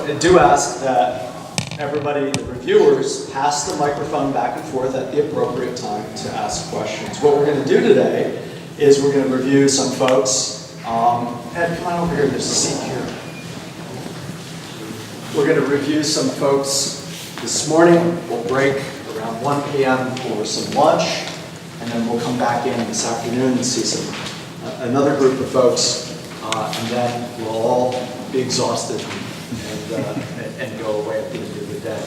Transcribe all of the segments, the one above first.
I do ask that everybody, the reviewers, pass the microphone back and forth at the appropriate time to ask questions. What we're going to do today is we're going to review some folks. Ed, come on over here. There's a seat here. We're going to review some folks this morning. We'll break around 1 p.m. for some lunch, and then we'll come back in this afternoon and see another group of folks, and then we'll all be exhausted and go away at the end of the day.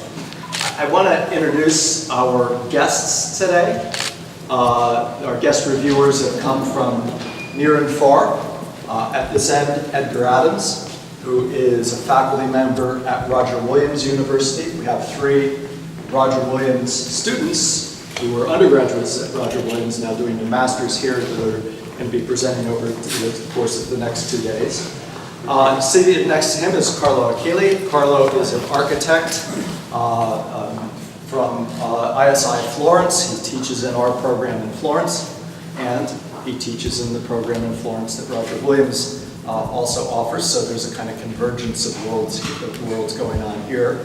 I want to introduce our guests today. Our guest reviewers have come from near and far. At this end, Edgar Adams, who is a faculty member at Roger Williams University. We have 3 Roger Williams students who were undergraduates at Roger Williams, now doing their masters here, that are going to be presenting over the course of the next 2 days. Seated next to him is Carlo Achille. Carlo is an architect from ISI Florence. He teaches in our program in Florence, and he teaches in the program in Florence that Roger Williams also offers, so there's a kind of convergence of worlds going on here.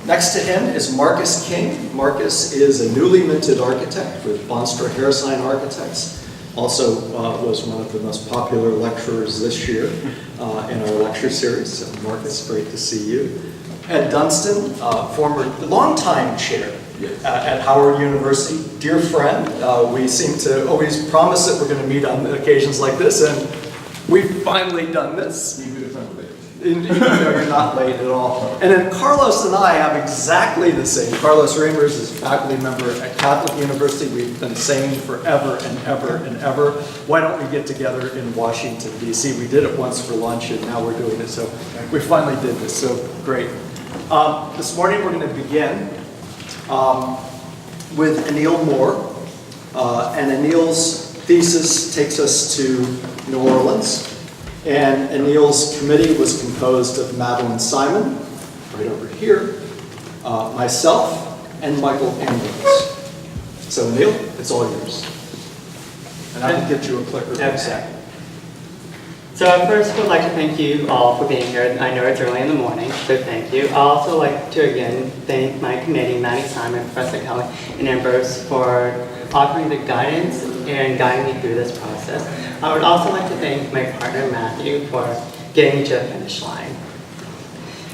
Next to him is Marcus King. Marcus is a newly minted architect with Bonstra Hairsign Architects. Also was one of the most popular lecturers this year in our lecture series. So Marcus, great to see you. Ed Dunstan, former longtime chair at Howard University, dear friend. We seem to always promise that we're going to meet on occasions like this, and we've finally done this. Even if I'm late. Even though you're not late at all. And then Carlos and I have exactly the same. Carlos Reimers is a faculty member at Catholic University. We've been saying forever and ever and ever, why don't we get together in Washington, D.C.? We did it once for lunch, and now we're doing it. So we finally did this, so great. This morning we're going to begin with Anil Moore. And Anil's thesis takes us to New Orleans. And Anil's committee was composed of Madeline Simon, right over here, myself, and Michael Ambrose. So Anil, it's all yours. And I can get you a clicker in a second. So first, I would like to thank you all for being here. I know it's early in the morning, so thank you. I'd also like to again thank my committee, Maddie Simon, Professor Kelly, and Ambrose for offering the guidance and guiding me through this process. I would also like to thank my partner, Matthew, for getting me to the finish line.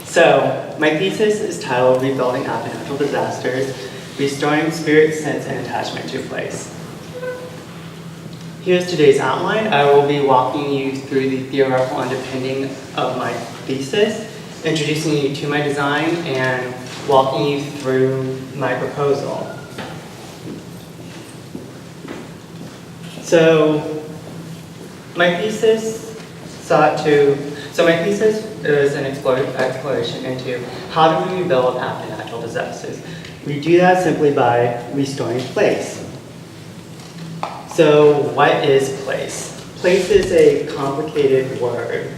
So my thesis is titled Rebuilding After Natural Disasters, Restoring Spirit, Sense, and Attachment to Place. Here's today's outline. I will be walking you through the theoretical underpinning of my thesis, introducing you to my design, and walking you through my proposal. So my thesis is an exploration into how do we rebuild after natural disasters. We do that simply by restoring place. So what is place? Place is a complicated word.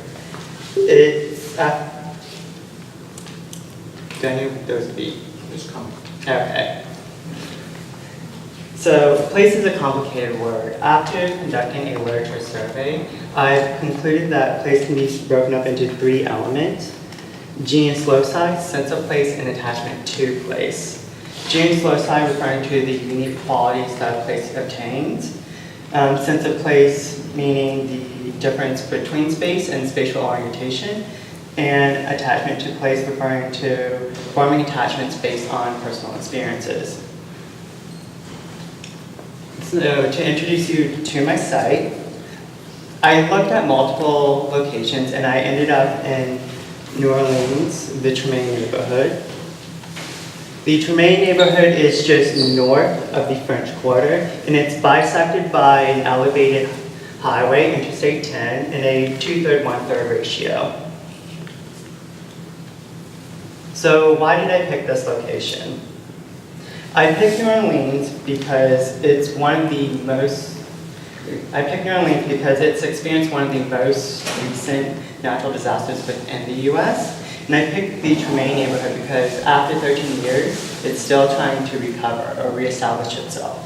It's, do I need those to be? Just come. Okay. So place is a complicated word. After conducting a literature survey, I've concluded that place can be broken up into 3 elements: genius loci, sense of place, and attachment to place. Genius loci referring to the unique qualities that a place obtains. Sense of place meaning the difference between space and spatial orientation, and attachment to place referring to forming attachments based on personal experiences. So to introduce you to my site, I looked at multiple locations and I ended up in New Orleans, the Tremaine neighborhood. The Tremaine neighborhood is just north of the French Quarter, and it's bisected by an elevated highway, Interstate 10, in a 2/3, 1/3 ratio. So why did I pick this location? I picked New Orleans because it's experienced one of the most recent natural disasters within the U.S. And I picked the Tremaine neighborhood because after 13 years, it's still trying to recover or reestablish itself.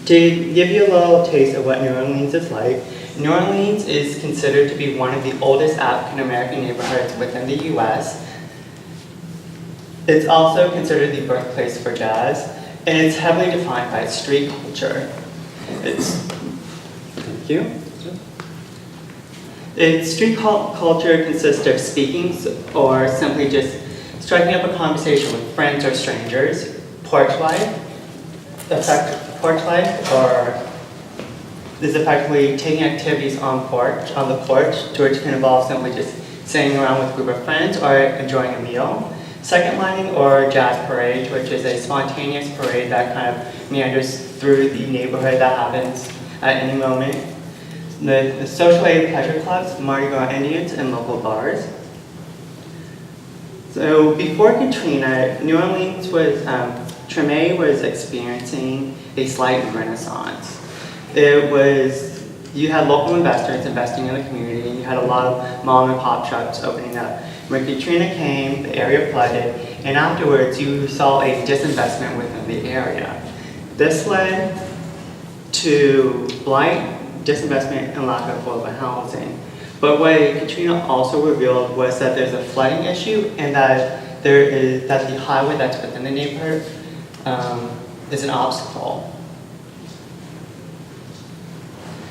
To give you a little taste of what New Orleans is like, New Orleans is considered to be one of the oldest African American neighborhoods within the US. It's also considered the birthplace for jazz, and it's heavily defined by its street culture. Thank you. Its street culture consists of speaking or simply just striking up a conversation with friends or strangers. Porch life, or is effectively taking activities on the porch, to which can involve simply just sitting around with a group of friends or enjoying a meal. Second lining or jazz parade, which is a spontaneous parade that kind of meanders through the neighborhood that happens at any moment. The social aid pleasure clubs, Mardi Gras Indians, and local bars. So before Katrina, New Orleans was, Treme was experiencing a slight renaissance. You had local investors investing in the community, you had a lot of mom and pop shops opening up. When Katrina came, the area flooded, and afterwards you saw a disinvestment within the area. This led to blight, disinvestment, and lack of affordable housing. But what Katrina also revealed was that there's a flooding issue, and that the highway that's within the neighborhood is an obstacle.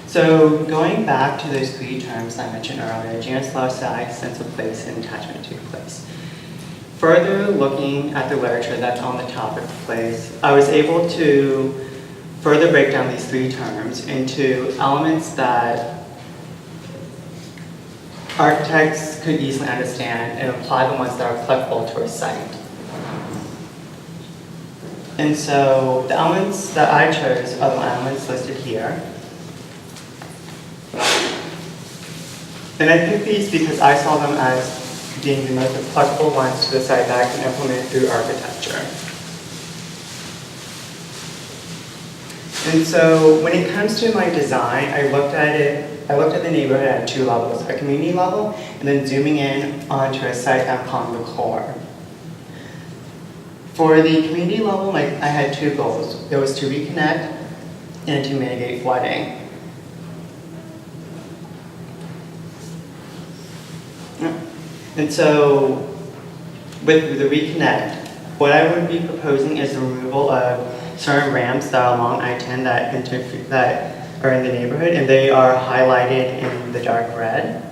So going back to those three terms I mentioned earlier, genus, loci, sense of place, and attachment to place. Further looking at the literature that's on the topic of place, I was able to further break down these three terms into elements that architects could easily understand and apply the ones that are applicable to a site. And so the elements that I chose are the elements listed here. And I picked these because I saw them as being the most applicable ones to the site that I can implement through architecture. And so when it comes to my design, I looked at the neighborhood at two levels, a community level, and then zooming in onto a site I'm calling the core. For the community level, I had two goals. It was to reconnect and to mitigate flooding. And so with the reconnect, what I would be proposing is the removal of certain ramps that are along I-10 that are in the neighborhood, and they are highlighted in the dark red.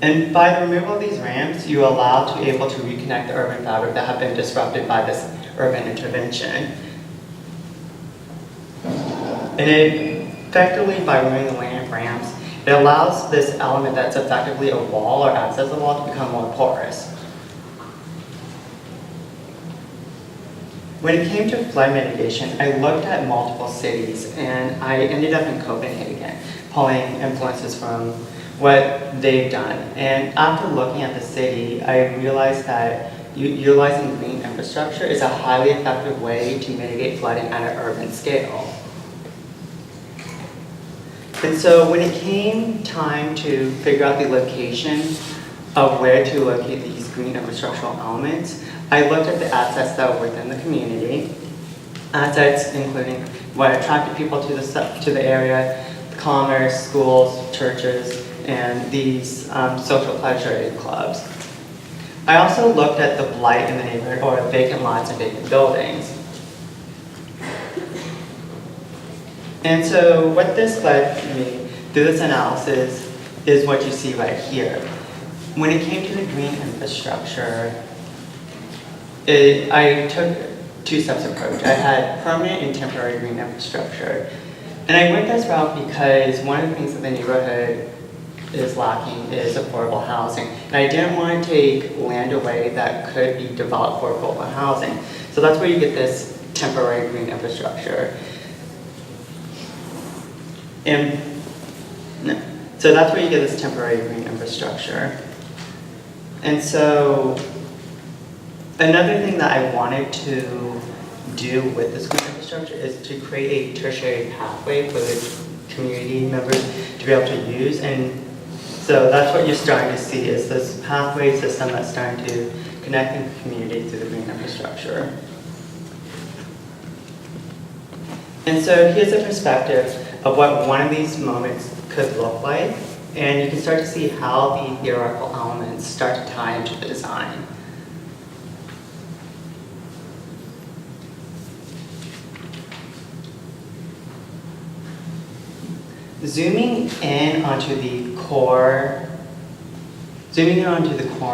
And by the removal of these ramps, you allow to be able to reconnect the urban fabric that have been disrupted by this urban intervention. And effectively, by removing the ramps, it allows this element that's effectively a wall or acts as a wall to become more porous. When it came to flood mitigation, I looked at multiple cities, and I ended up in Copenhagen, pulling influences from what they've done. And after looking at the city, I realized that utilizing green infrastructure is a highly effective way to mitigate flooding at an urban scale. And so when it came time to figure out the location of where to locate these green infrastructural elements, I looked at the assets that were within the community, assets including what attracted people to the area, commerce, schools, churches, and these social pleasure aid clubs. I also looked at the blight in the neighborhood, or vacant lots and vacant buildings. And so what this led me through this analysis is what you see right here. When it came to the green infrastructure, I took two steps approach. I had permanent and temporary green infrastructure. And I went this route because one of the things that the neighborhood is lacking is affordable housing. And I didn't want to take land away that could be developed for affordable housing. So that's where you get this temporary green infrastructure. So that's where you get this temporary green infrastructure. And so another thing that I wanted to do with this green infrastructure is to create a tertiary pathway for the community members to be able to use. And so that's what you're starting to see is this pathway system that's starting to connect the community to the green infrastructure. And so here's a perspective of what one of these moments could look like, and you can start to see how the theoretical elements start to tie into the design. Zooming in onto the core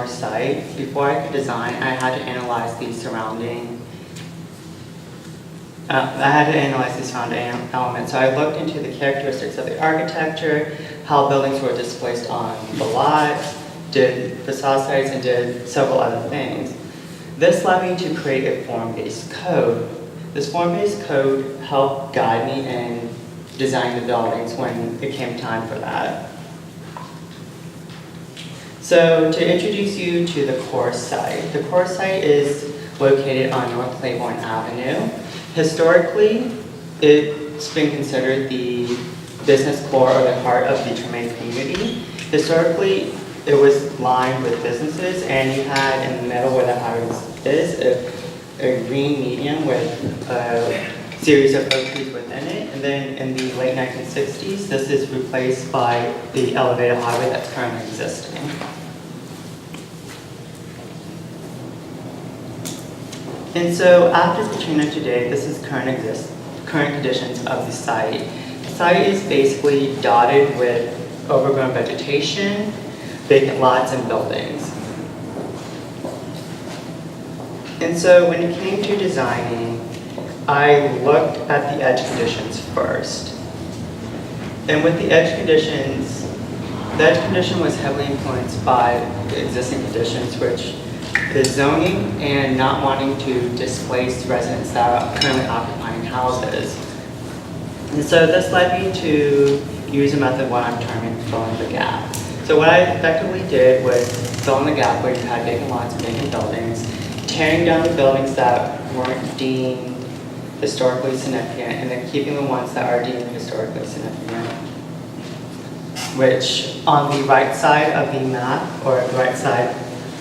site, before I could design, I had to analyze the surrounding elements. So I looked into the characteristics of the architecture, how buildings were displaced on the lot, did facade studies, and did several other things. This led me to create a form-based code. This form-based code helped guide me in designing the buildings when it came time for that. So to introduce you to the core site. The core site is located on North Claiborne Avenue. Historically, it's been considered the business core or the heart of the Tremaine community. Historically, it was lined with businesses, and you had in the middle where the house is a green median with a series of oak trees within it. And then in the late 1960s, this is replaced by the elevated highway that's currently existing. And so after Katrina today, this is current conditions of the site. The site is basically dotted with overgrown vegetation, vacant lots, and buildings. And so when it came to designing, I looked at the edge conditions first. And with the edge conditions, the edge condition was heavily influenced by the existing conditions, which is zoning and not wanting to displace residents that are currently occupying houses. And so this led me to use a method what I'm terming filling the gap. So what I effectively did was fill in the gap where you had vacant lots and vacant buildings, tearing down the buildings that weren't deemed historically significant, and then keeping the ones that are deemed historically significant. Which on the right side of the map, or the right side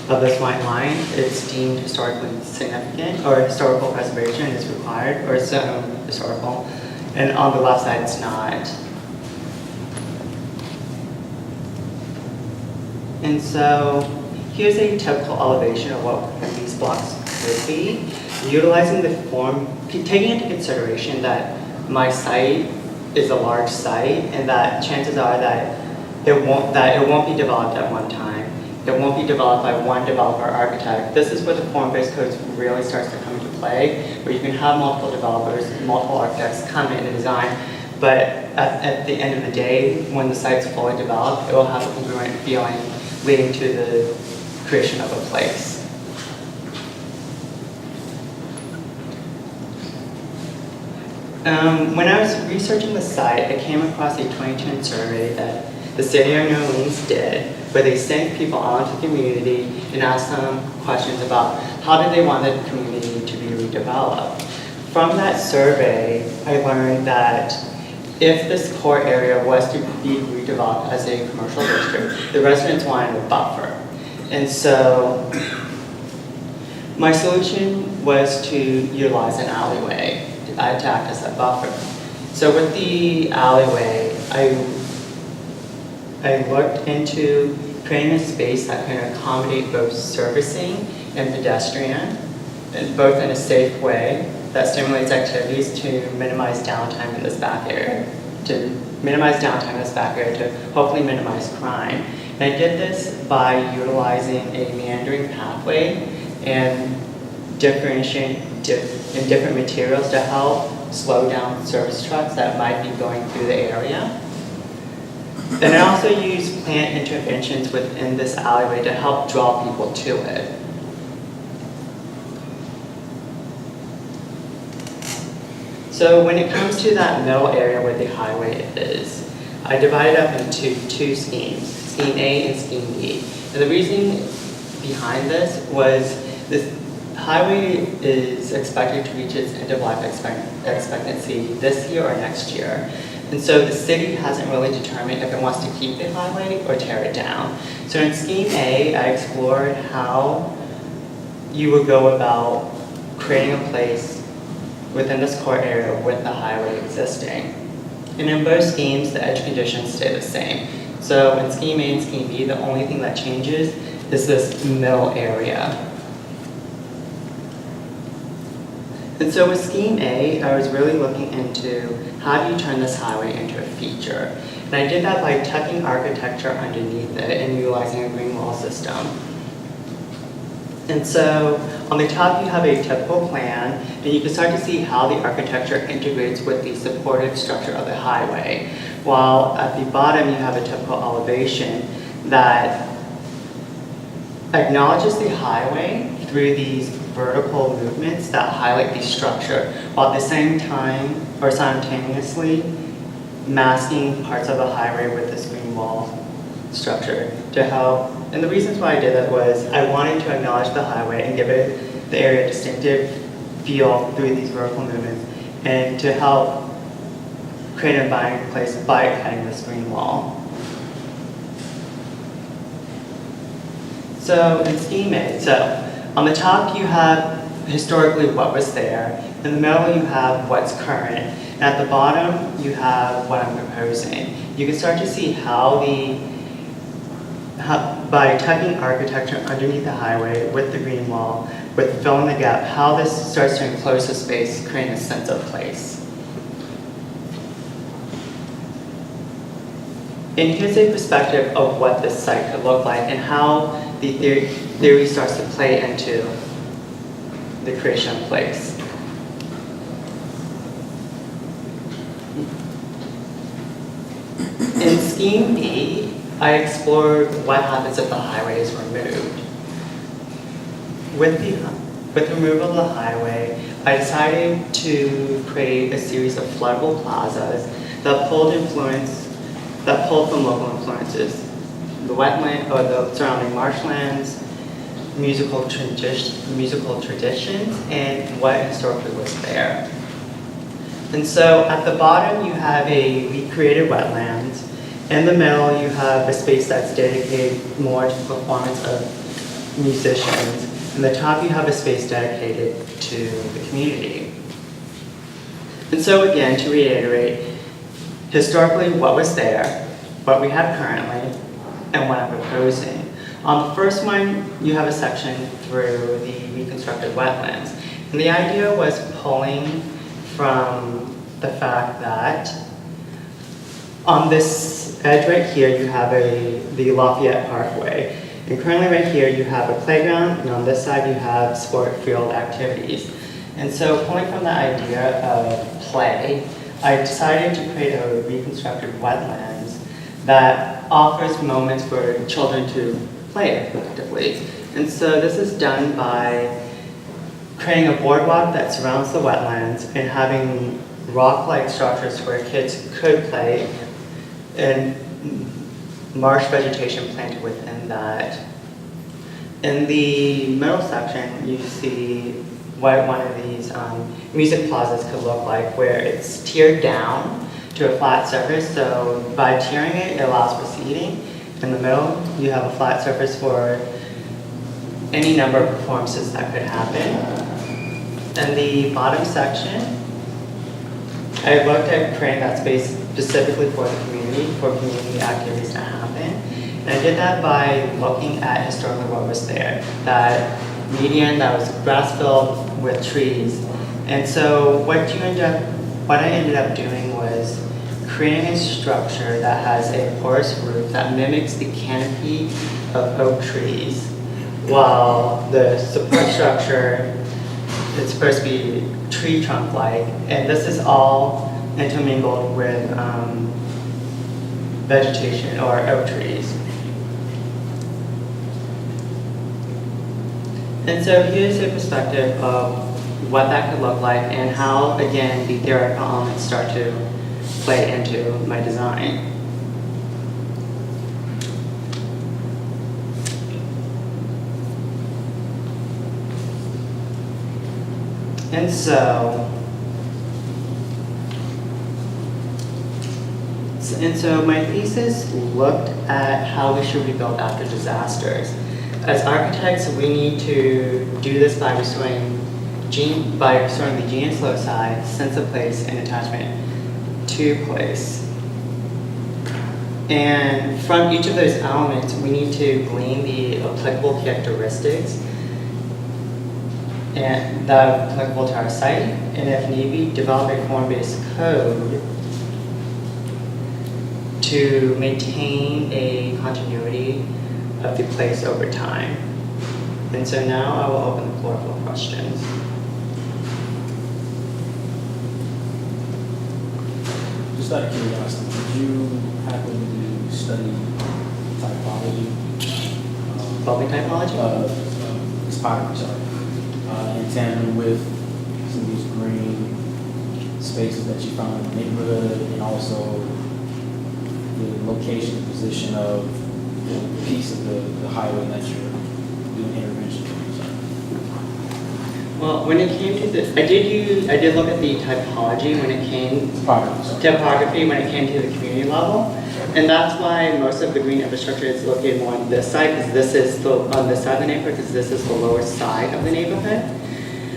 of this white line, it's deemed historically significant, or historical preservation is required, or zone historical, and on the left side it's not. And so here's a typical elevation of what these blocks could be, utilizing the form, taking into consideration that my site is a large site, and that chances are that it won't be developed at one time. It won't be developed by one developer or architect. This is where the form-based code really starts to come into play, where you can have multiple developers, multiple architects come in and design, but at the end of the day, when the site's fully developed, it will have a congruent feeling leading to the creation of a place. When I was researching the site, I came across a 2010 survey that the city of New Orleans did, where they sent people out into the community and asked them questions about how did they want the community to be redeveloped. From that survey, I learned that if this core area was to be redeveloped as a commercial district, the residents wanted a buffer. And so my solution was to utilize an alleyway to act as that buffer. So with the alleyway, I looked into creating a space that can accommodate both servicing and pedestrian, and both in a safe way that stimulates activities to minimize downtime in this back area, to hopefully minimize crime. And I did this by utilizing a meandering pathway and differentiating in different materials to help slow down service trucks that might be going through the area. And I also use plant interventions within this alleyway to help draw people to it. So when it comes to that middle area where the highway is, I divided up into two schemes, Scheme A and Scheme B. And the reasoning behind this was this highway is expected to reach its end of life expectancy this year or next year. And so the city hasn't really determined if it wants to keep the highway or tear it down. So in Scheme A, I explored how you would go about creating a place within this core area with the highway existing. And in both schemes, the edge conditions stay the same. So in scheme A and scheme B, the only thing that changes is this middle area. And so with scheme A, I was really looking into how do you turn this highway into a feature. And I did that by tucking architecture underneath it and utilizing a green wall system. And so on the top you have a typical plan, and you can start to see how the architecture integrates with the supportive structure of the highway. While at the bottom you have a typical elevation that acknowledges the highway through these vertical movements that highlight the structure, while at the same time or simultaneously masking parts of the highway with this green wall structure to help. And the reasons why I did that was I wanted to acknowledge the highway and give it the area a distinctive feel through these vertical movements, and to help create an inviting place by having this green wall. So in scheme A, so on the top you have historically what was there, in the middle you have what's current, and at the bottom you have what I'm proposing. You can start to see how by tucking architecture underneath the highway with the green wall, with filling the gap, how this starts to enclose the space, creating a sense of place. And here's a perspective of what this site could look like and how the theory starts to play into the creation of place. In scheme B, I explored what happens if the highway is removed. With the removal of the highway, I decided to create a series of floodable plazas that pulled from local influences, the wetland or the surrounding marshlands, musical traditions, and what historically was there. And so at the bottom you have a recreated wetlands. In the middle you have a space that's dedicated more to the performance of musicians. In the top you have a space dedicated to the community. And so again, to reiterate, historically what was there, what we have currently, and what I'm proposing. On the first one, you have a section through the reconstructed wetlands. And the idea was pulling from the fact that on this edge right here, you have the Lafayette Parkway. And currently right here, you have a playground, and on this side, you have sport field activities. And so pulling from the idea of play, I decided to create a reconstructed wetlands that offers moments for children to play effectively. And so this is done by creating a boardwalk that surrounds the wetlands and having rock-like structures where kids could play, and marsh vegetation planted within that. In the middle section, you see what one of these music plazas could look like, where it's tiered down to a flat surface. So by tiering it, it allows for seating. In the middle, you have a flat surface for any number of performances that could happen. In the bottom section, I looked at creating that space specifically for the community, for community activities to happen. And I did that by looking at historically what was there. That median that was grass filled with trees. And so what I ended up doing was creating a structure that has a porous roof that mimics the canopy of oak trees, while the support structure is supposed to be tree trunk-like, and this is all intermingled with vegetation or oak trees. And so here's a perspective of what that could look like and how, again, the theoretical elements start to play into my design. And so my thesis looked at how we should rebuild after disasters. As architects, we need to do this by restoring the genius loci, sense of place, and attachment to place. And from each of those elements, we need to glean the applicable characteristics and that are applicable to our site, and if need be, develop a form-based code to maintain a continuity of the place over time. And so now I will open the floor for questions. Just out of curiosity, did you happen to study typology? Building typology? Topography, sorry. In tandem with some of these green spaces that you found in the neighborhood, and also the location and position of the piece of the highway that you're doing intervention on. Well, when it came to the, I did look at the typology when it came, topography when it came to the community level. And that's why most of the green infrastructure is located more on this side, because this is on this side of the neighborhood, because this is the lower side of the neighborhood.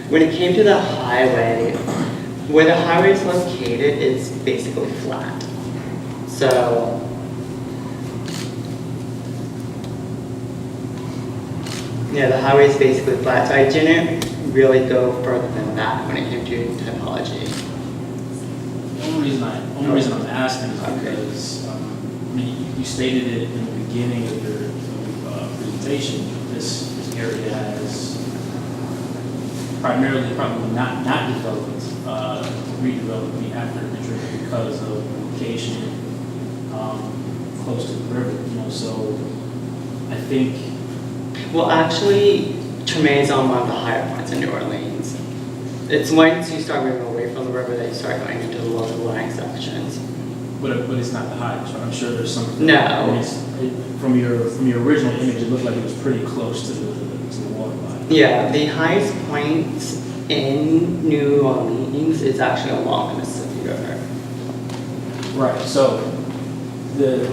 When it came to the highway, where the highway is located is basically flat. So, yeah, the highway is basically flat. So I didn't really go further than that when it came to typology. The only reason I'm asking is because you stated it in the beginning of your presentation. This area has primarily probably not developed, redeveloped after Madrid because of location close to the river. So I think. Well, actually, Treme is on one of the higher points in New Orleans. It's once you start moving away from the river that you start going into the lower lying sections. But it's not the highest, right? I'm sure there's something. No. From your original image, it looked like it was pretty close to the water line. Yeah, the highest points in New Orleans is actually along the Mississippi River. Right. So the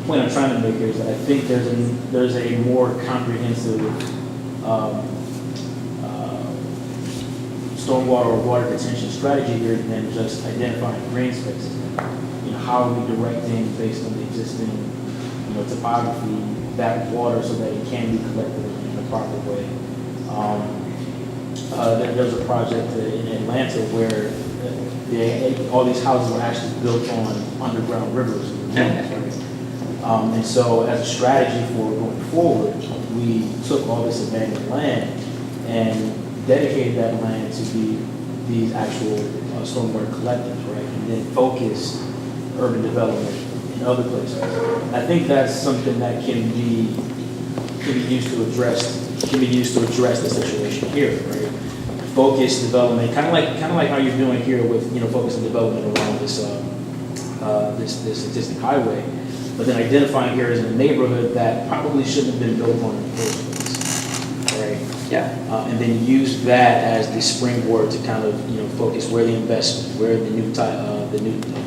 point I'm trying to make here is that I think there's a more comprehensive stormwater or water retention strategy here than just identifying green spaces. How are we directing based on the existing, topography that water so that it can be collected in the proper way. There's a project in Atlanta where all these houses were actually built on underground rivers. And so as a strategy for going forward, we took all this abandoned land and dedicated that land to be these actual stormwater collectors, right? And then focus urban development in other places. And I think that's something that can be used to address the situation here, right? Focus development, kind of like how you're doing here with focusing development around this existing highway, but then identifying areas in the neighborhood that probably shouldn't have been built on in the first place, right? Yeah. And then use that as the springboard to kind of focus where the investment, where the new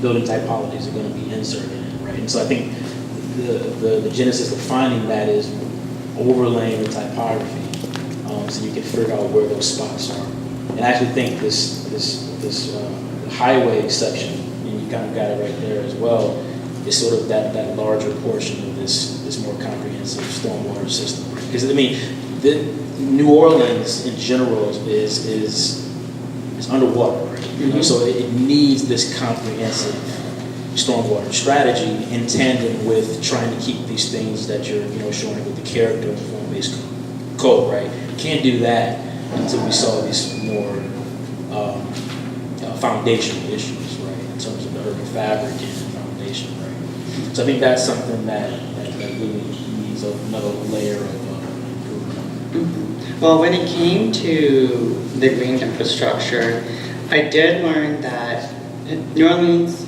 building typologies are going to be inserted in, right? And so I think the genesis of finding that is overlaying the typography, so you can figure out where those spots are. And I actually think this highway section, and you kind of got it right there as well, is sort of that larger portion of this more comprehensive stormwater system. Because New Orleans in general is underwater, right? Mm-hmm. So it needs this comprehensive stormwater strategy in tandem with trying to keep these things that you're showing with the character of the form-based code, right? Can't do that until we solve these more foundational issues, right? In terms of the urban fabric and the foundation, right? So I think that's something that really needs another layer of improvement. Well, when it came to the green infrastructure, I did learn that New Orleans,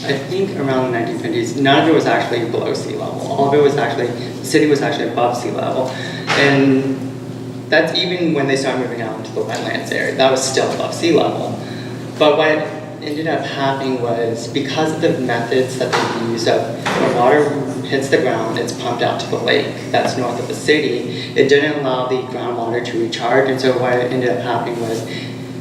I think around the 1950s, none of it was actually below sea level. All of it was actually, the city was actually above sea level. And that's even when they started moving out into the wetlands area, that was still above sea level. But what ended up happening was, because of the methods that they used of when water hits the ground, it's pumped out to the lake that's north of the city, it didn't allow the groundwater to recharge. And so what ended up happening was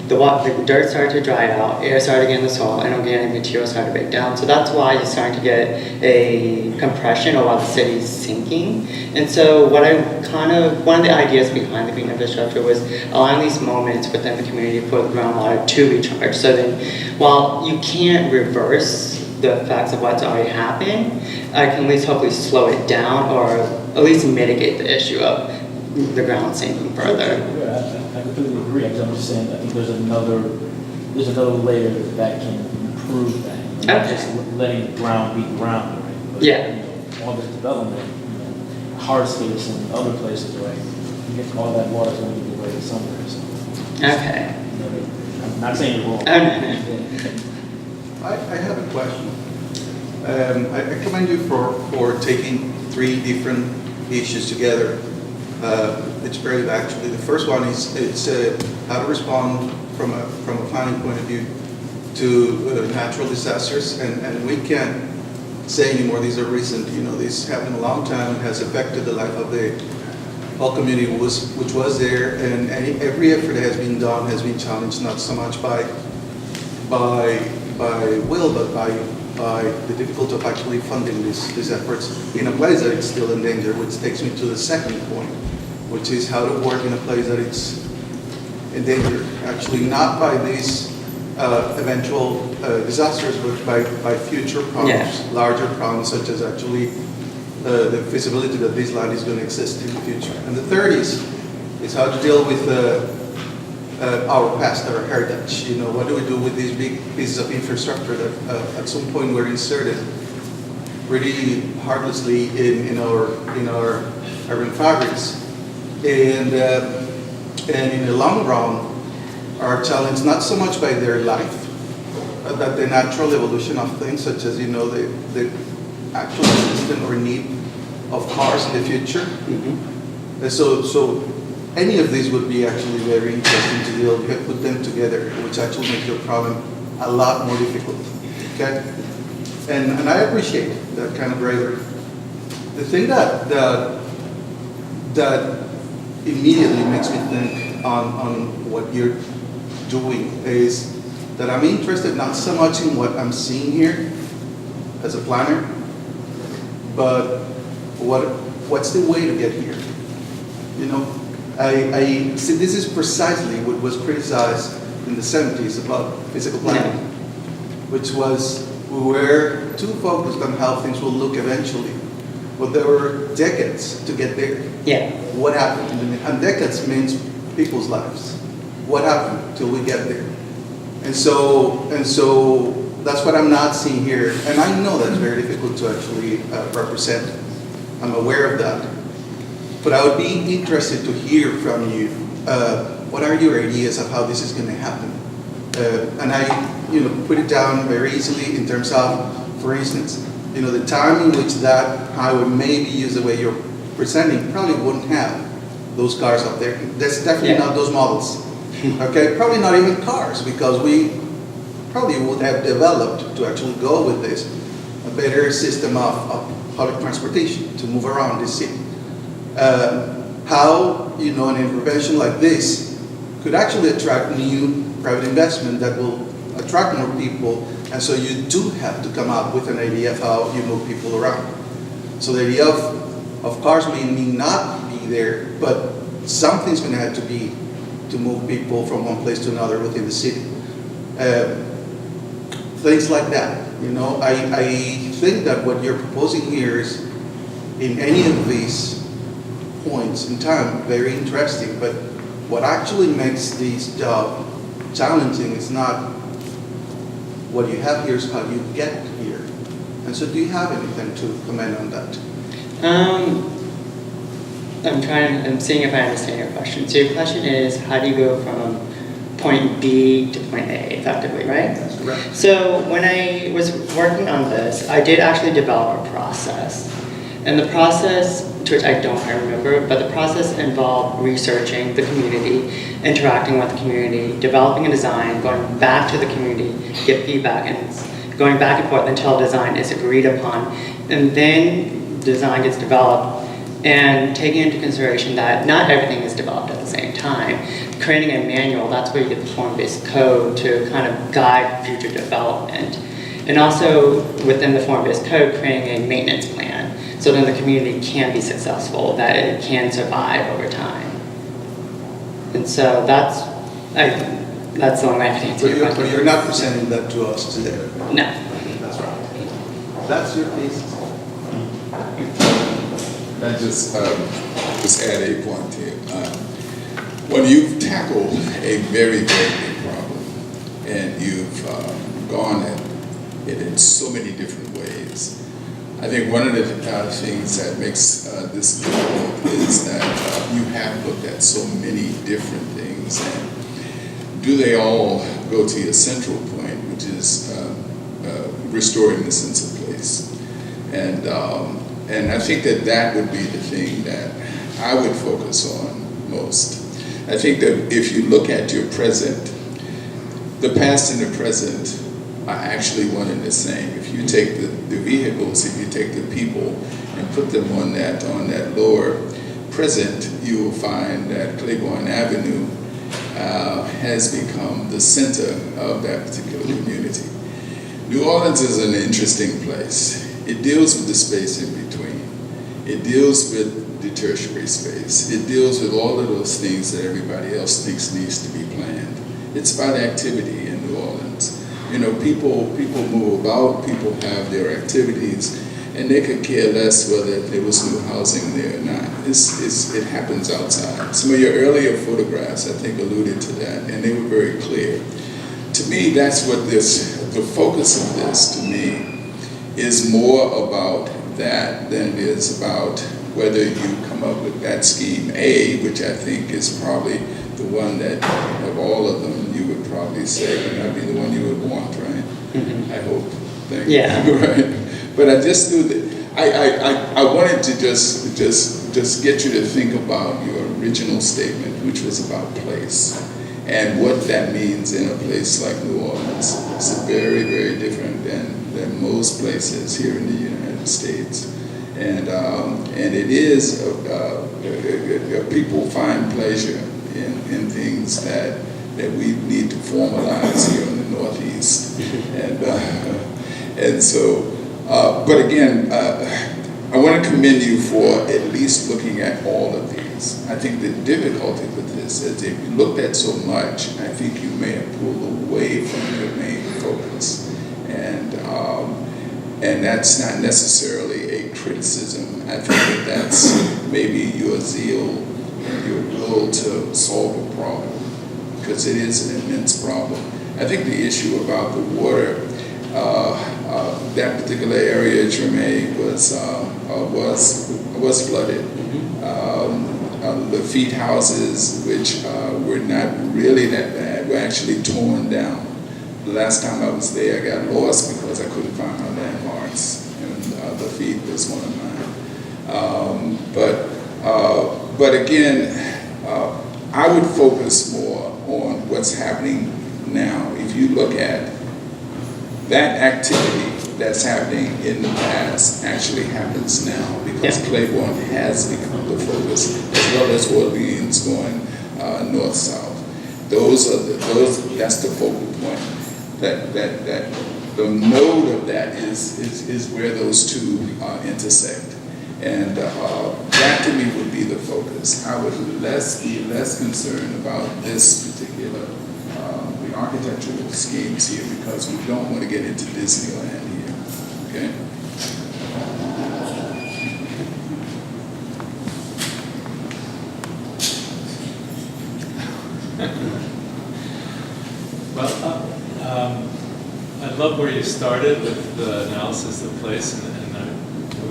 the dirt started to dry out, air started to get in the soil, and organic material started to break down. So that's why you're starting to get a compression or while the city's sinking. And so one of the ideas behind the green infrastructure was allowing these moments within the community for the groundwater to recharge. So then, while you can't reverse the effects of what's already happened, I can at least hopefully slow it down or at least mitigate the issue of the ground sinking further. Yeah, I completely agree. I'm just saying, I think there's another layer that can improve that. Not Okay. just letting the ground be ground, right? But, Yeah. All this development, hardscapes and other places, right? You get all that water's going to be away somewhere. So, Okay. I'm not saying you're wrong. I have a question. I commend you for taking three different issues together. It's very actually. The first one is how to respond from a planning point of view to natural disasters, and we can't say anymore these are recent. This happened a long time and has affected the life of the whole community which was there, and every effort that has been done has been challenged, not so much by will, but by the difficulty of actually funding these efforts in a place that it's still in danger, which takes me to the second point, which is how to work in a place that it's in danger, actually not by these eventual disasters, but by future problems, larger problems, such as actually the feasibility that this land is going to exist in the future. And the third is how to deal with our past, our heritage. What do we do with these big pieces of infrastructure that at some point were inserted pretty heartlessly in our urban fabrics, and in the long run are challenged not so much by their life, but the natural evolution of things, such as the actual existence or need of cars in the future. Mm-hmm. And so any of these would be actually very interesting to deal with, put them together, which actually makes your problem a lot more difficult. Okay? And I appreciate that kind of bravery. The thing that immediately makes me think on what you're doing is that I'm interested not so much in what I'm seeing here as a planner, but what's the way to get here? I see this is precisely what was criticized in the 70s about physical planning, which was we were too focused on how things will look eventually, but there were decades to get there. Yeah. What happened? And decades means people's lives. What happened till we get there? And so that's what I'm not seeing here. And I know that's very difficult to actually represent. I'm aware of that. But I would be interested to hear from you, what are your ideas of how this is going to happen? And I, put it down very easily in terms of, for instance, the time in which that highway may be used the way you're presenting probably wouldn't have those cars up there. That's definitely not those models. Okay, probably not even cars, because we probably would have developed to actually go with this a better system of public transportation to move around this city. How an intervention like this could actually attract new private investment that will attract more people, and so you do have to come up with an idea of how you move people around. So the idea of cars may not be there, but something's going to have to be to move people from one place to another within the city. Things like that. I think that what you're proposing here is, in any of these points in time, very interesting, but what actually makes this job challenging is not what you have here, is how you get here. And so do you have anything to comment on that? I'm seeing if I understand your question. So your question is, how do you go from point B to point A effectively, right? That's correct. So when I was working on this, I did actually develop a process. And the process, to which I don't quite remember, but the process involved researching the community, interacting with the community, developing a design, going back to the community, get feedback, and going back and forth until a design is agreed upon. And then design gets developed, And taking into consideration that not everything is developed at the same time, creating a manual, that's where you get the form-based code to kind of guide future development. And also within the form-based code, creating a maintenance plan so that the community can be successful, that it can survive over time. And so that's the only way I can answer your But question. you're not presenting that to us today. No. That's right. That's your thesis. I just add a point here. When you've tackled a very, very big problem and you've gone at it in so many different ways, I think one of the things that makes this difficult is that you have looked at so many different things, and do they all go to your central point, which is restoring the sense of place? And I think that would be the thing that I would focus on most. I think that if you look at your present, the past and the present are actually one and the same. If you take the vehicles, if you take the people and put them on that lower present, you will find that Claiborne Avenue has become the center of that particular community. New Orleans is an interesting place. It deals with the space in between. It deals with the tertiary space. It deals with all of those things that everybody else thinks needs to be planned. It's about activity in New Orleans. You know, people move about, people have their activities, and they could care less whether there was new housing there or not. It happens outside. Some of your earlier photographs, I think, alluded to that, and they were very clear. To me, that's what the focus of this, to me, is more about that than it is about whether you come up with that scheme A, which I think is probably the one that, of all of them, you would probably say would not be the one you would want, right? Mm-hmm. I hope. Thank you. Right. But I just knew that I wanted to just get you to think about your original statement, which was about place, and what that means in a place like New Orleans. It's very, very different than most places here in the United States. And it is, people find pleasure in things that we need to formalize here in the Northeast. And so, but again, I want to commend you for at least looking at all of these. I think the difficulty with this is if you looked at so much, I think you may have pulled away from your main focus. And that's not necessarily a criticism. I think that's maybe your zeal and your will to solve a problem, because it is an immense problem. I think the issue about the water, that particular area, Jermaine, was flooded. Lafitte houses, which were not really that bad, were actually torn down. The last time I was there, I got lost because I couldn't find my landmarks, and Lafitte was one of mine. But again, I would focus more on what's happening now. If you look at that activity that's happening in the past actually happens now, because Claiborne has become the focus, as well as Orleans going north-south. That's the focal point. That the node of that is where those two intersect, and that to me would be the focus. I would be less concerned about this particular the architectural schemes here, because we don't want to get into Disneyland here. Okay. Well, I love where you started with the analysis of place, and I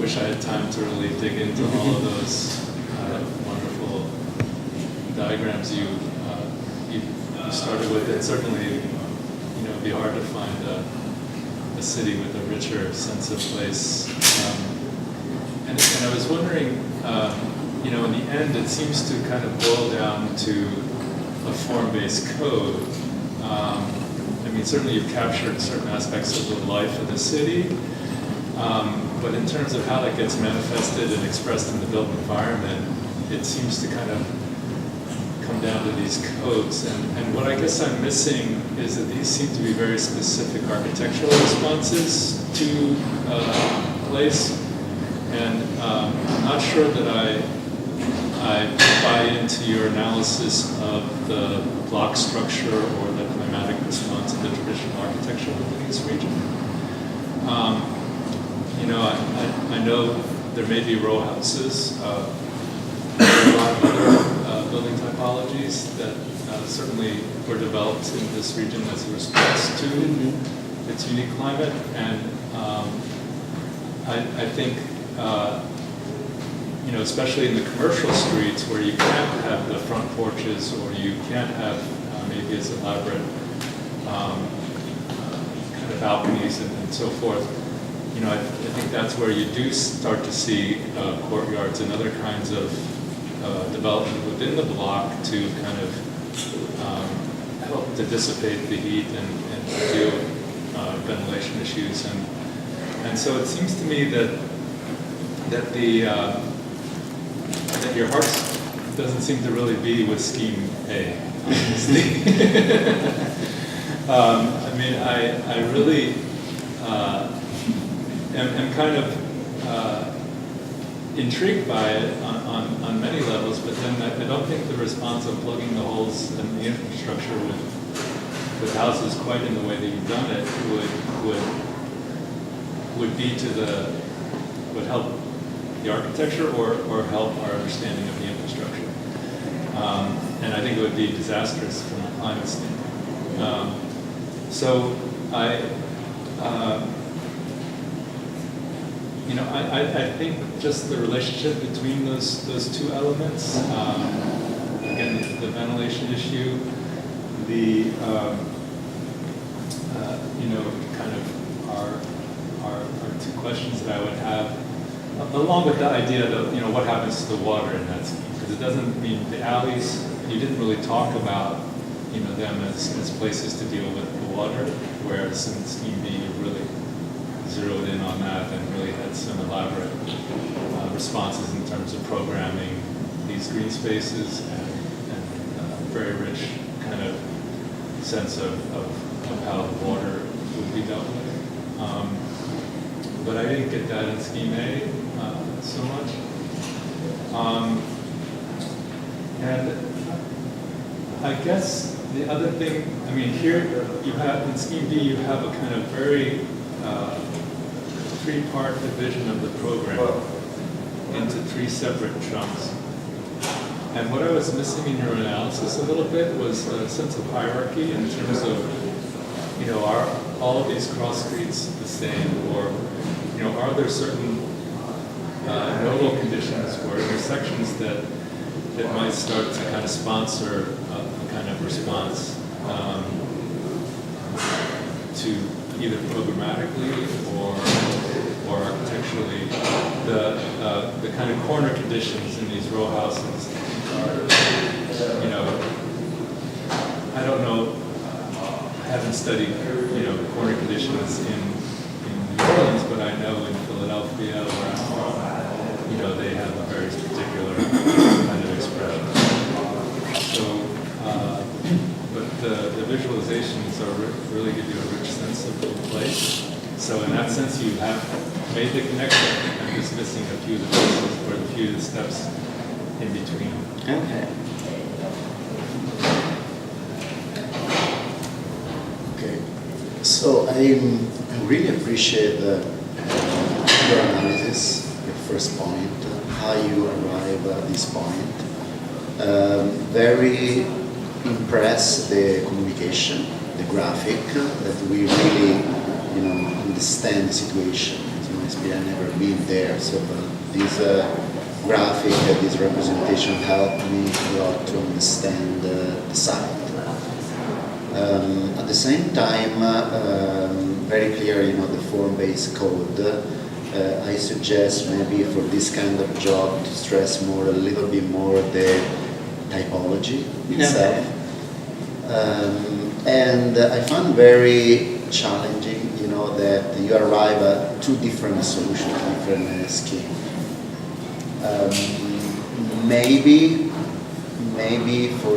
wish I had time to really dig into all of those wonderful diagrams you started with. It certainly, it'd be hard to find a city with a richer sense of place. And I was wondering, in the end, it seems to kind of boil down to a form-based code. Certainly you've captured certain aspects of the life of the city, but in terms of how that gets manifested and expressed in the built environment, it seems to kind of come down to these codes. And what I guess I'm missing is that these seem to be very specific architectural responses to place. And I'm not sure that I buy into your analysis of the block structure or the climatic response of the traditional architecture within this region. You know, I know there may be row houses, a lot of other building typologies that certainly were developed in this region as a response to its unique climate. And I think, you know, especially in the commercial streets where you can't have the front porches or you can't have maybe as elaborate kind of balconies and so forth, you know, I think that's where you do start to see courtyards and other kinds of development within the block to kind of help to dissipate the heat and to deal with ventilation issues. And so it seems to me that your heart doesn't seem to really be with scheme A, honestly. I mean, I really am kind of intrigued by it on many levels, but then I don't think the response of plugging the holes in the infrastructure with houses quite in the way that you've done it would be would help the architecture or help our understanding of the infrastructure. And I think it would be disastrous from a climate standpoint. So you know, I think just the relationship between those two elements, again, the ventilation issue, the you know, kind of are two questions that I would have, along with the idea that, you know, what happens to the water in that scheme, because it doesn't mean the alleys, you didn't really talk about, you know, them as places to deal with the water, whereas in scheme B you really zeroed in on that and really had some elaborate responses in terms of programming these green spaces and very rich kind of sense of how the water would be dealt with. But I didn't get that in scheme A so much. And I guess the other thing, I mean, here you have, in scheme B, you have a kind of very three-part division of the program into three separate chunks. And what I was missing in your analysis a little bit was a sense of hierarchy in terms of, you know, are all of these cross streets the same, or, you know, are there certain nodal conditions or intersections that might start to kind of sponsor a kind of response to either programmatically or architecturally. The kind of corner conditions in these row houses are, you know, I don't know, I haven't studied, you know, corner conditions in New Orleans, but I know in Philadelphia, where I'm from, you know, they have a very particular kind of expression. So, but the visualizations really give you a rich sense of the place. So in that sense, you have made the connection. I'm just missing a few of the pieces or a few of the steps in between. Okay. Okay, so I really appreciate your analysis, your first point, how you arrive at this point. Very impressed the communication, the graphic, that we really, you know, understand the situation. As you must be, I've never been there, so this graphic, this representation helped me a lot to understand the site. At the same time, very clear, you know, the form-based code. I suggest maybe for this kind of job to stress a little bit more the typology itself. And I found very challenging you know, that you arrive at two different solutions, different scheme. Maybe for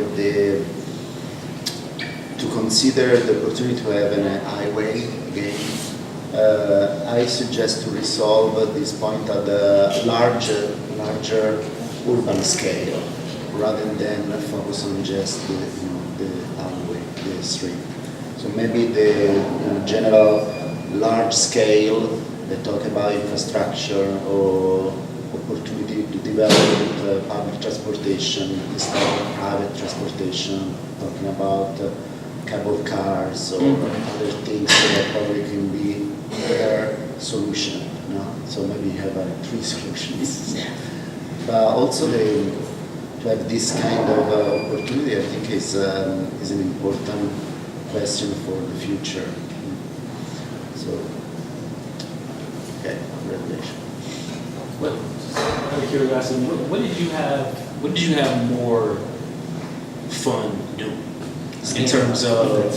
to consider the opportunity to have a highway again, I suggest to resolve this point at a larger urban scale, rather than focus on just the highway, the street. So maybe the general large scale that talk about infrastructure or opportunity to develop public transportation instead of private transportation, talking about cable cars or other things that probably can be their solution. No? So maybe you have 3 solutions. But also to have this kind of opportunity, I think is an important question for the future. So, okay, congratulations. What, out of curiosity, what did you have more fun doing in terms of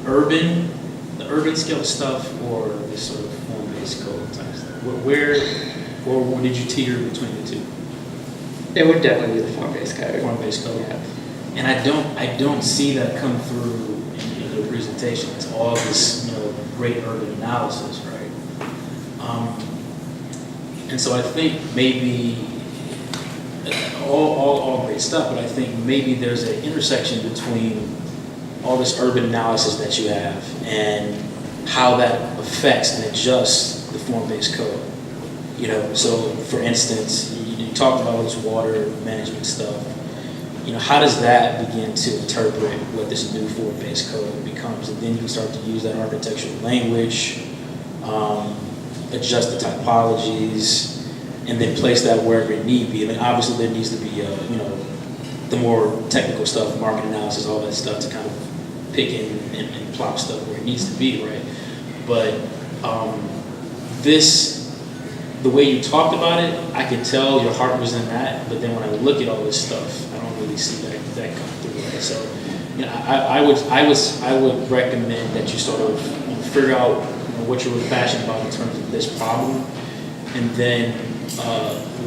the urban scale stuff, or this sort of form-based code type stuff? Where did you teeter between the two? It would definitely be the form-based code. Form-based code. Yeah. And I don't see that come through in your presentation. It's all this, great urban analysis, right? And so I think maybe all great stuff, but I think maybe there's an intersection between all this urban analysis that you have and how that affects and adjusts the form-based code. So for instance, you talked about all this water management stuff. How does that begin to interpret what this new form-based code becomes? And then you can start to use that architectural language, adjust the typologies, and then place that wherever it need be. I mean, obviously there needs to be, the more technical stuff, market analysis, all that stuff to kind of pick in and plop stuff where it needs to be, right? But the way you talked about it, I could tell your heart was in that, but then when I look at all this stuff, I don't really see that come through, right? So, I would recommend that you sort of figure out what you're really passionate about in terms of this problem, and then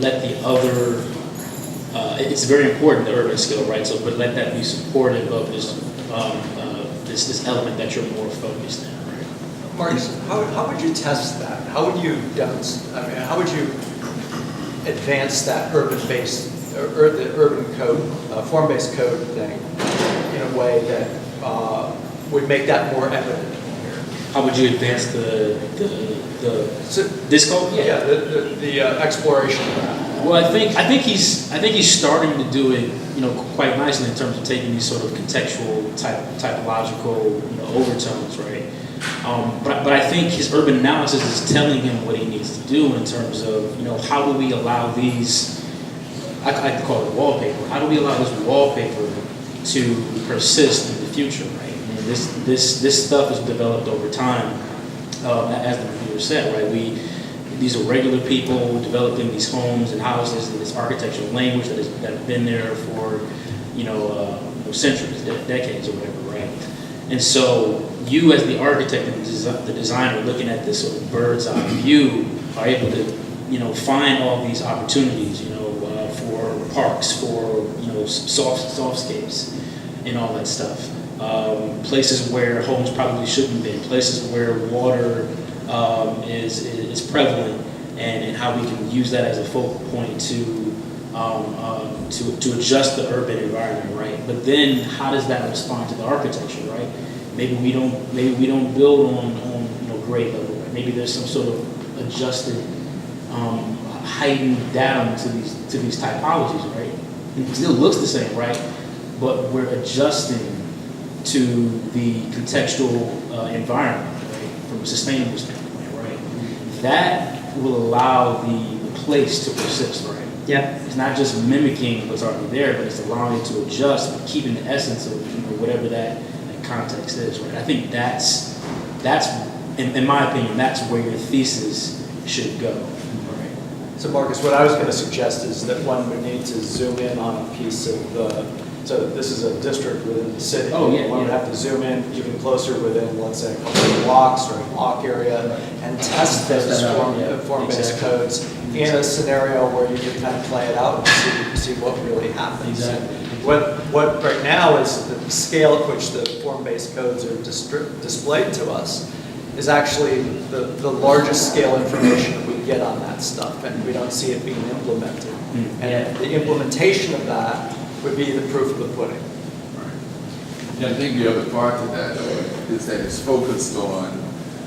let the other. It's very important, the urban skill, right? So, but let that be supportive of this this element that you're more focused in, right? Marcus, how would you test that? How would you how would you advance that urban-based or the urban code, form-based code thing in a way that would make that more evident here? How would you advance this code? Yeah, the exploration of that. Well, I think he's starting to do it, quite nicely in terms of taking these sort of contextual typological overtones, right? But I think his urban analysis is telling him what he needs to do in terms of, how do we allow these, I like to call it wallpaper. How do we allow this wallpaper to persist in the future, right? This stuff is developed over time, as the reviewer said, right? These are regular people developing these homes and houses and this architectural language that have been there for, centuries, decades or whatever, right? And so you as the architect and the designer looking at this sort of bird's eye view are able to, find all these opportunities, for parks, for, softscapes and all that stuff. Places where homes probably shouldn't be, places where water is prevalent, and how we can use that as a focal point to adjust the urban environment, right? But then how does that respond to the architecture, right? Maybe we don't build on grade level, right? Maybe there's some sort of adjusted heightened down to these typologies, right? It still looks the same, right? But we're adjusting to the contextual environment, right? From a sustainable standpoint, right? That will allow the place to persist, right? Yeah. It's not just mimicking what's already there, but it's allowing it to adjust, but keeping the essence of whatever that context is, right? I think that's in my opinion, that's where your thesis should go, right? So Marcus, what I was going to suggest is that one would need to zoom in on a piece of the So this is a district within the city. Oh, yeah, One would yeah. have to zoom in even closer within, let's say, a couple of blocks or a block area and test Test those that out, yeah, form-based exactly. codes in a scenario where you can kind of play it out and see what really happens. Exactly. What right now is the scale at which the form-based codes are displayed to us is actually the largest scale information that we get on that stuff, and we don't see it being implemented. And the implementation of that would be the proof of the pudding. Yeah, I think the other part to that is that it's focused on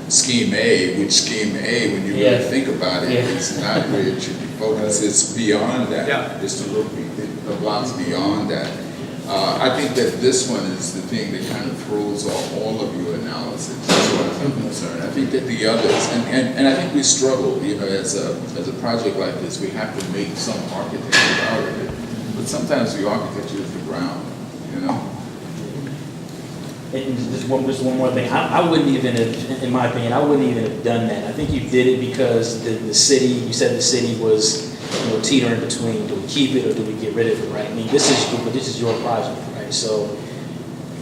Scheme A, which Scheme A, when you really Yeah. think about it, Yeah. it's not where it should be focused. It's beyond that. Yeah. It's to look the blocks beyond that. I think that this one is the thing that kind of throws off all of your analysis, as far as I'm concerned. I think that the others, and I think we struggle, as a project like this, we have to make some architecture out of it. But sometimes the architecture is the ground, And just one more thing, I wouldn't even have, in my opinion, I wouldn't even have done that. I think you did it because the city, you said the city was, teetering between, do we keep it or do we get rid of it, right? I mean, this is your project, right? So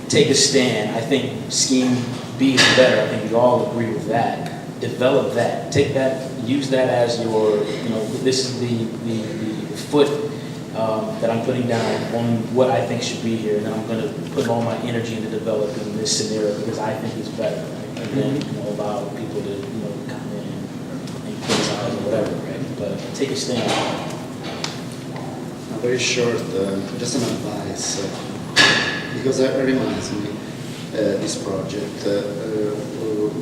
take a stand. I think Scheme B is better. I think we all agree with that. Develop that. Take that, use that as your, this is the foot that I'm putting down on what I think should be here, and then I'm going to put all my energy into developing this scenario because I think it's better, right? And then allow people to come in and criticize or whatever, right? But take a stand. Very short, just an advice, because it reminds me, this project,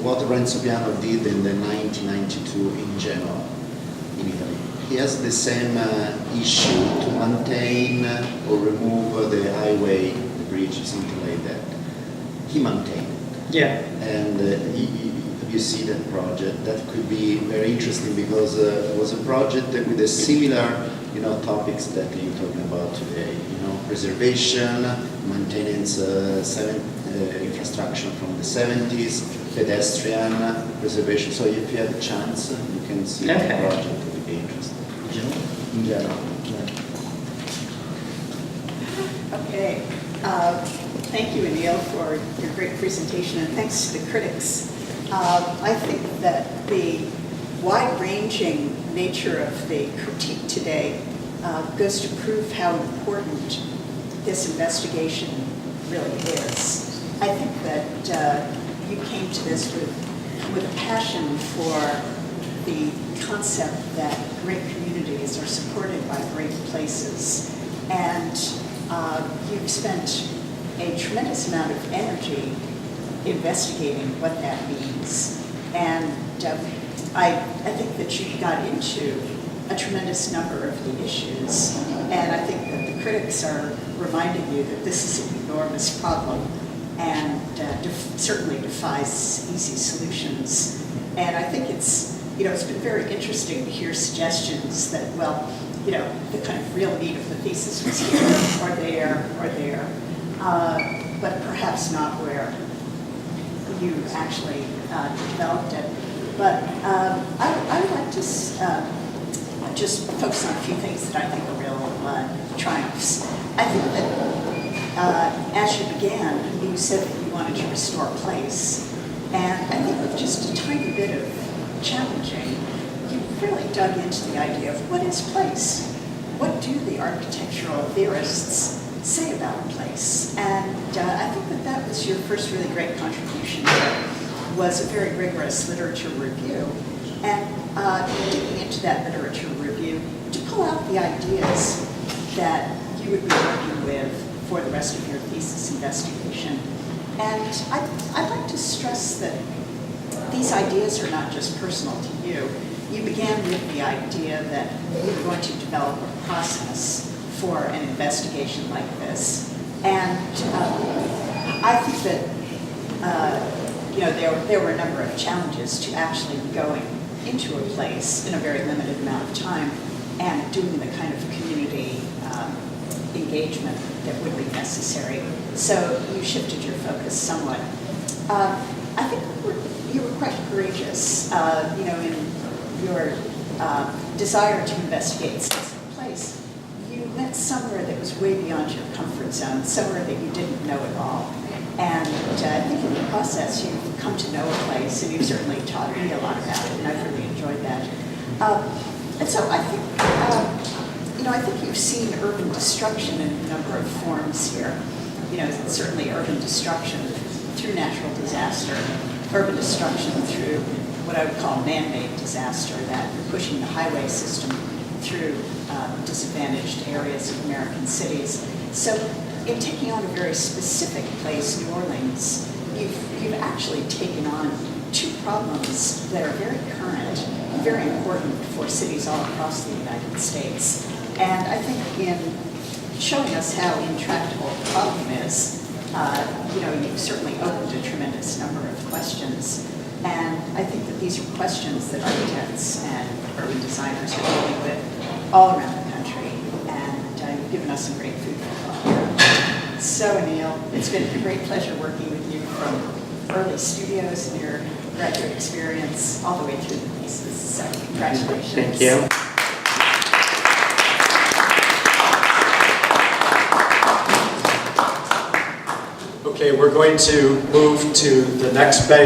what Renzo Piano did in the 1992 in Genoa, in Italy. He has the same issue to maintain or remove the highway, the bridge, something like that. He maintained it. Yeah. And you see that project, that could be very interesting because it was a project with a similar topics that you're talking about today, preservation, maintenance, infrastructure from the 70s, pedestrian preservation. So if you have a chance, you can see the project, it would be interesting. In general. Okay. Thank you, Anil, for your great presentation, and thanks to the critics. I think that the wide-ranging nature of the critique today goes to prove how important this investigation really is. I think that you came to this with a passion for the concept that great communities are supported by great places. And you've spent a tremendous amount of energy investigating what that means. And I think that you got into a tremendous number of the issues. And I think that the critics are reminding you that this is an enormous problem and certainly defies easy solutions. And I think it's been very interesting to hear suggestions that, the kind of real need of the thesis was here or there, but perhaps not where you actually developed it. But I would like to just focus on a few things that I think are real triumphs. I think that as you began, you said that you wanted to restore place. And I think with just a tiny bit of challenging, you really dug into the idea of what is place? What do the architectural theorists say about place? And I think that was your first really great contribution here, was a very rigorous literature review. And digging into that literature review to pull out the ideas that you would be working with for the rest of your thesis investigation. And I'd like to stress that these ideas are not just personal to you. You began with the idea that you were going to develop a process for an investigation like this. And I think that there were a number of challenges to actually going into a place in a very limited amount of time and doing the kind of community engagement that would be necessary. So you shifted your focus somewhat. I think you were quite courageous, in your desire to investigate such a place. You went met somewhere that was way beyond your comfort zone, somewhere that you didn't know at all. And I think in the process, you've come to know a place, and you've certainly taught me a lot about it, and I've really enjoyed that. And so I think, I think you've seen urban destruction in a number of forms here. Certainly urban destruction through natural disaster, urban destruction through what I would call man-made disaster, that pushing the highway system through disadvantaged areas of American cities. So in taking on a very specific place, New Orleans, you've actually taken on two problems that are very current, very important for cities all across the United States. And I think in showing us how intractable the problem is, you've certainly opened a tremendous number of questions. And I think that these are questions that architects and urban designers are dealing with all around the country. And you've given us some great food for thought. So, Anil, it's been a great pleasure working with you from early studios and your graduate experience all the way through the thesis. So, congratulations. Thank you. Okay, we're going to move to the next bay